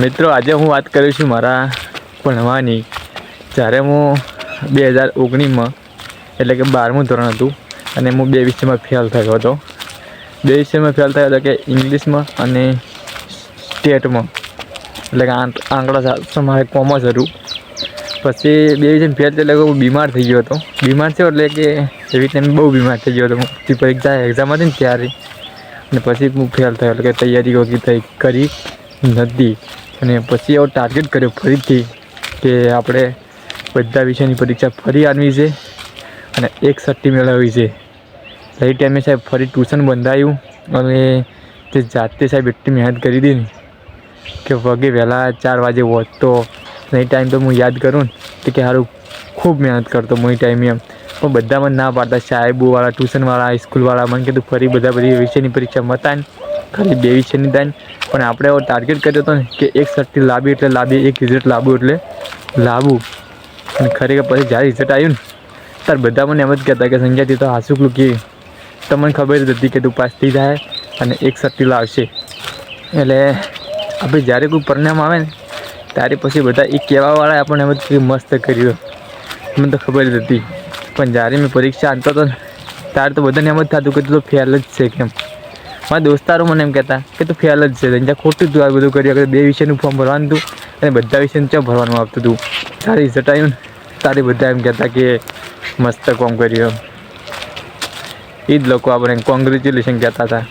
મિત્રો આજે હું વાત કરું છું મારા ભણવાની. જ્યારે હું 2019માં એટલે કે 12મું ધોરણ હતું અને હું 2 વિષયમાં ફેલ થયો હતો. 2 વિષયમાં ફેલ થયો હતો કે ઇંગ્લિશમાં અને સ્ટેટમાં, એટલે કે આંકડા શાસ્ત્ર મારે કોમર્સ હતું. પછી 2 વિષયમાં ફેલ એટલે હું બીમાર થઈ ગયો હતો. બીમાર થયો એટલે કે એવી રીતે બહુ બીમાર થઈ ગયો હતો. પરીક્ષા એક્ઝામ હતી ને ત્યારે, અને પછી હું ફેલ થયો એટલે કે તૈયારી કરી નથી. અને પછી એવો ટાર્ગેટ કર્યો ફરીથી કે આપણે બધા વિષયની પરીક્ષા ફરી આનવી છે અને 1 મેળવવી છે. એ ટાઈમે સાહેબ ફરી ટ્યુશન બંધાયું અને તે જાતે સાહેબ એટલી મહેનત કરી હતી ને કે વગે વહેલા 4 વાગે પહોંચતો. એ ટાઈમ તો હું યાદ કરું ને કે સારું ખૂબ મહેનત કરતો હું એ ટાઈમે એમ. પણ બધા મને ના પાડતા, સાહેબોવાળા, ટ્યુશનવાળા, સ્કૂલવાળા મને કીધું ફરી બધી વિષયની પરીક્ષા મતાય ને, ખાલી 2 વિષયની થાય ને. પણ આપણે એવો ટાર્ગેટ કર્યો હતો ને કે 1 લાવી એટલે લાવી, 1 રિઝલ્ટ લાવવું એટલે લાવવું. અને ખરેખર પછી જ્યારે રિઝલ્ટ આવ્યું ને ત્યારે બધા મને એમ જ કહેતા કે સંજયથી તો હાસુકલું કે તમને ખબર જ હતી કે તું પાસ થઈ જાય અને 1 લાવશે. એટલે આપણે જ્યારે કોઈ પરિણામ આવે ને ત્યારે પછી બધા એ કહેવાવાળા આપણને એમ જ મસ્ત કર્યું, મને તો ખબર જ હતી. પણ જ્યારે મેં પરીક્ષા આપતો હતો ને ત્યારે તો બધાને એમ જ થતું કે તું તો ફેલ જ છે. કેમ મારા દોસ્તારો મને એમ કહેતા કે તું ફેલ જ છે, ત્યાં ખોટું તું આ બધું કર્યું. 2 વિષયનું ફોર્મ ભરવાનું હતું અને બધા વિષયનું ક્યાં ભરવાનું આવતું હતું. ત્યારે રિઝલ્ટ આવ્યું ને ત્યારે બધા એમ કહેતા કે મસ્ત કોમ કર્યું. એ જ લોકો આપણે કોંગ્રેચ્યુલેશન કહેતા હતા.